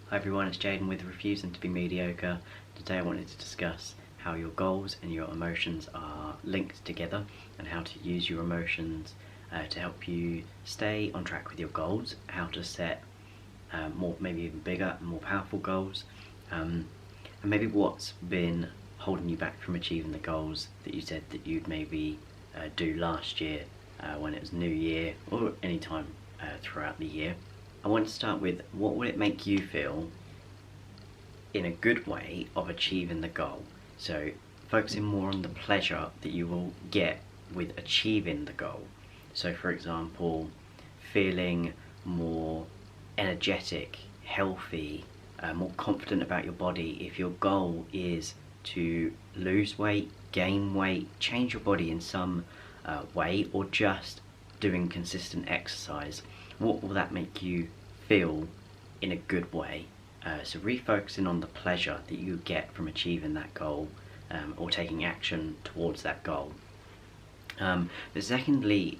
Hi everyone, it's Jaden with Refusing to be Mediocre. Today I wanted to discuss how your goals and your emotions are linked together and how to use your emotions to help you stay on track with your goals, how to set more, maybe even bigger and more powerful goals, and maybe what's been holding you back from achieving the goals that you said that you'd maybe do last year when it was New Year or any time throughout the year. I want to start with, what would it make you feel in a good way of achieving the goal? So focusing more on the pleasure that you will get with achieving the goal. So for example, feeling more energetic, healthy, more confident about your body. If your goal is to lose weight, gain weight, change your body in some way, or just doing consistent exercise, what will that make you feel in a good way? So refocusing on the pleasure that you get from achieving that goal, or taking action towards that goal. But secondly,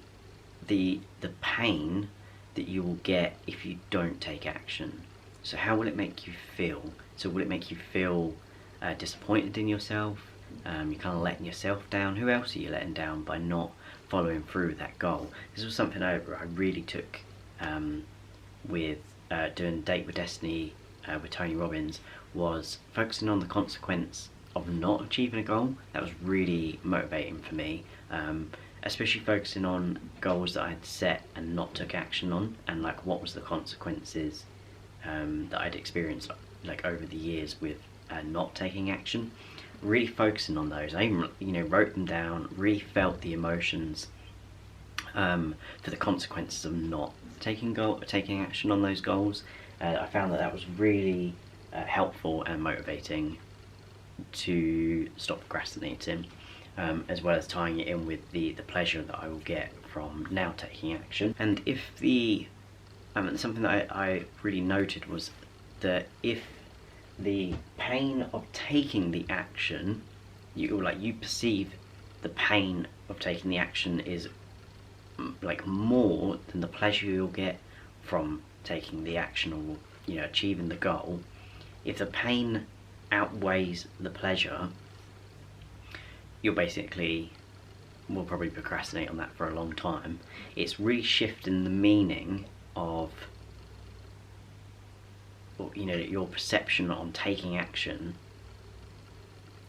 the pain that you will get if you don't take action. So how will it make you feel? So will it make you feel disappointed in yourself? You're kind of letting yourself down. Who else are you letting down by not following through with that goal? This was something I really took with doing Date with Destiny with Tony Robbins, was focusing on the consequence of not achieving a goal. That was really motivating for me, especially focusing on goals that I had set and not took action on, and like what was the consequences that I'd experienced like over the years with not taking action. Really focusing on those. I even wrote them down, really felt the emotions for the consequences of not taking action on those goals. I found that was really helpful and motivating to stop procrastinating, as well as tying it in with the pleasure that I will get from now taking action. And if something that I really noted was that if the pain of taking the action, you perceive the pain of taking the action is like more than the pleasure you'll get from taking the action, or achieving the goal. If the pain outweighs the pleasure, you'll basically will probably procrastinate on that for a long time. It's really shifting the meaning of your perception on taking action.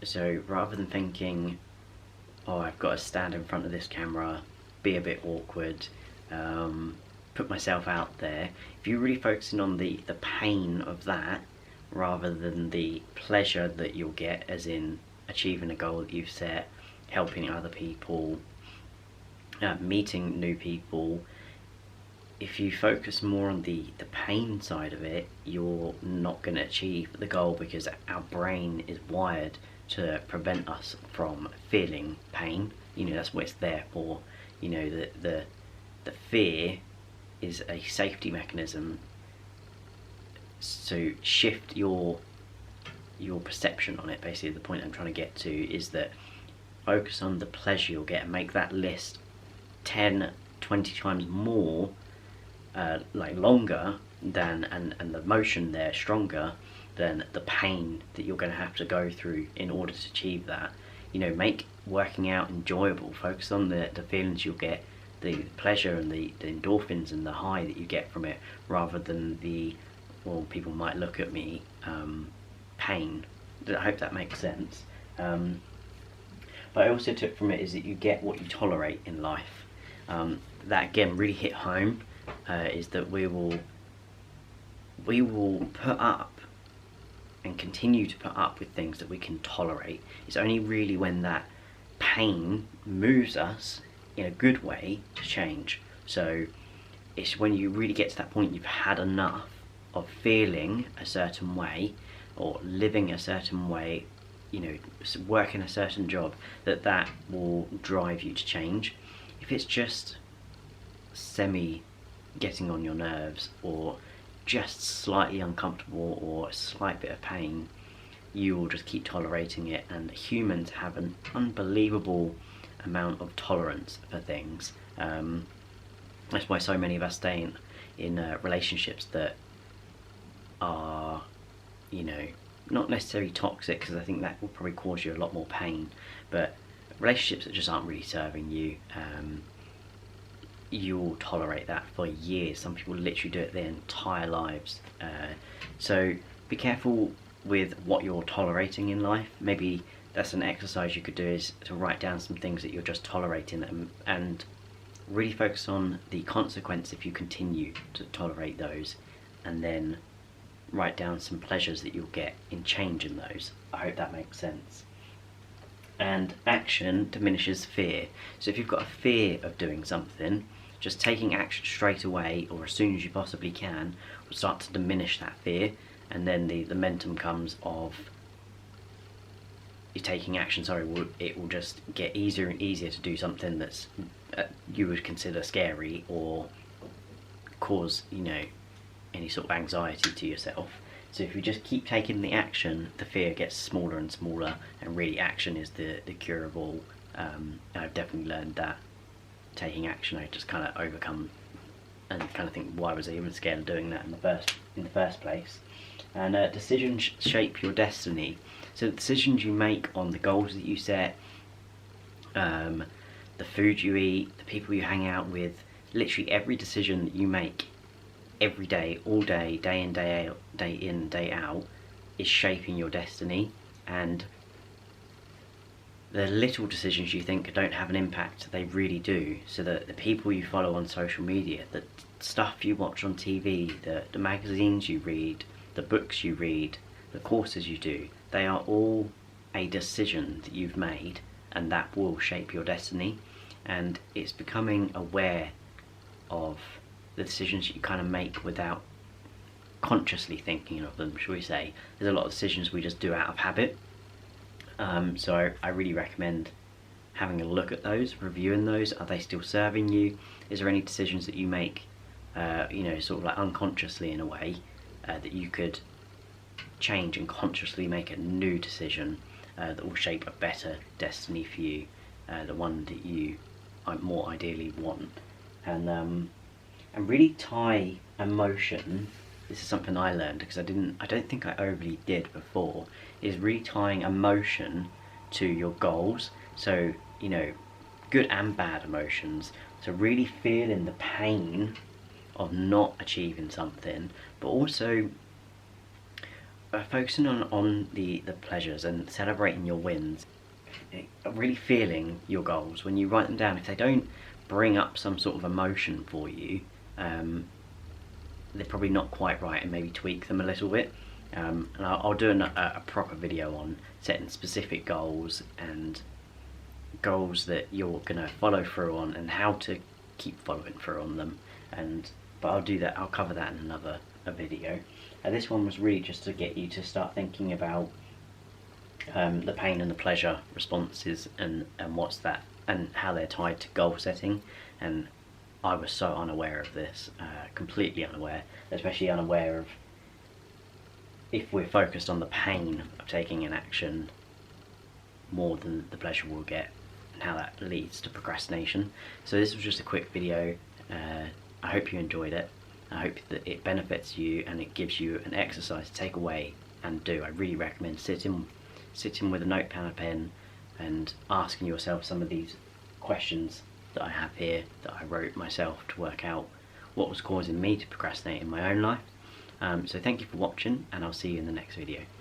So rather than thinking, oh, I've got to stand in front of this camera, be a bit awkward, put myself out there, if you're really focusing on the pain of that rather than the pleasure that you'll get, as in achieving a goal that you've set, helping other people, meeting new people, if you focus more on the pain side of it, you're not going to achieve the goal, because our brain is wired to prevent us from feeling pain. That's what it's there for. The fear is a safety mechanism. So shift your perception on it. Basically, the point I'm trying to get to is that focus on the pleasure you'll get and make that list 10, 20 times more longer than, and the motion there stronger than the pain that you're going to have to go through in order to achieve that. Make working out enjoyable. Focus on the feelings you'll get, the pleasure and the endorphins and the high that you get from it, rather than the, well, people might look at me, pain. I hope that makes sense. But I also took from it is that you get what you tolerate in life. That again really hit home, is that we will put up and continue to put up with things that we can tolerate. It's only really when that pain moves us in a good way to change. So it's when you really get to that point you've had enough of feeling a certain way or living a certain way, working a certain job, that will drive you to change. If it's just semi getting on your nerves, or just slightly uncomfortable, or a slight bit of pain, you will just keep tolerating it. And humans have an unbelievable amount of tolerance for things. That's why so many of us stay in relationships that are you know, not necessarily toxic, because I think that will probably cause you a lot more pain, but relationships that just aren't really serving you, you'll tolerate that for years. Some people literally do it their entire lives. So be careful with what you're tolerating in life. Maybe that's an exercise you could do, is to write down some things that you're just tolerating, and really focus on the consequence if you continue to tolerate those, and then write down some pleasures that you'll get in changing those. I hope that makes sense. And action diminishes fear. So if you've got a fear of doing something, just taking action straight away, or as soon as you possibly can, will start to diminish that fear, and then the momentum comes of you taking action. It will just get easier and easier to do something that's you would consider scary, or cause, you know, any sort of anxiety to yourself. So if you just keep taking the action, the fear gets smaller and smaller, and really action is the cure of all. I've definitely learned that taking action, I just kind of overcome and kind of think, why was I even scared of doing that in the first place? And decisions shape your destiny. So the decisions you make on the goals that you set, the food you eat, the people you hang out with, literally every decision that you make every day, all day, day in, day out, is shaping your destiny. And the little decisions you think don't have an impact, they really do. So that the people you follow on social media, the stuff you watch on TV, the magazines you read, the books you read, the courses you do, they are all a decision that you've made, and that will shape your destiny. And it's becoming aware of the decisions you kind of make without consciously thinking of them, shall we say. There's a lot of decisions we just do out of habit. So I really recommend having a look at those, reviewing those. Are they still serving you? Is there any decisions that you make, you know, sort of like unconsciously in a way, that you could change and consciously make a new decision that will shape a better destiny for you, the one that you more ideally want. And really tie emotion. This is something I learned, because I don't think I overly did before, is really tying emotion to your goals. So, you know, good and bad emotions. So really feeling the pain of not achieving something, but also focusing on the pleasures and celebrating your wins. Really feeling your goals. When you write them down, if they don't bring up some sort of emotion for you, they're probably not quite right, and maybe tweak them a little bit. And I'll do a proper video on setting specific goals, and goals that you're going to follow through on, and how to keep following through on them. But I'll do that, I'll cover that in another video. This one was really just to get you to start thinking about the pain and the pleasure responses, and what's that, and how they're tied to goal setting. And I was so unaware of this, completely unaware, especially unaware of if we're focused on the pain of taking an action more than the pleasure we'll get, and how that leads to procrastination. So this was just a quick video. I hope you enjoyed it. I hope that it benefits you, and it gives you an exercise to take away and do. I really recommend sitting with a notepad and a pen and asking yourself some of these questions that I have here, that I wrote myself, to work out what was causing me to procrastinate in my own life. So thank you for watching, and I'll see you in the next video.